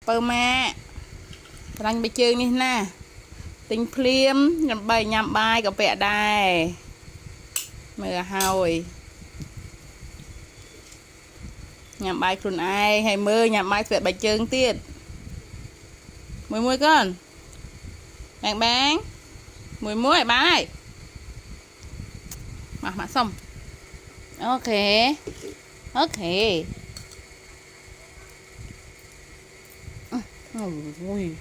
bơ ma ranh bây chương đi nè tình phim nhằm bày nhằm bài có vẻ đài mưa hồi nhằm bài khuôn ai hay mưa nhằm bài vẻ bài chương tiết mùi mùi con bạn bán mùi muối bài mà xong ok ok ôi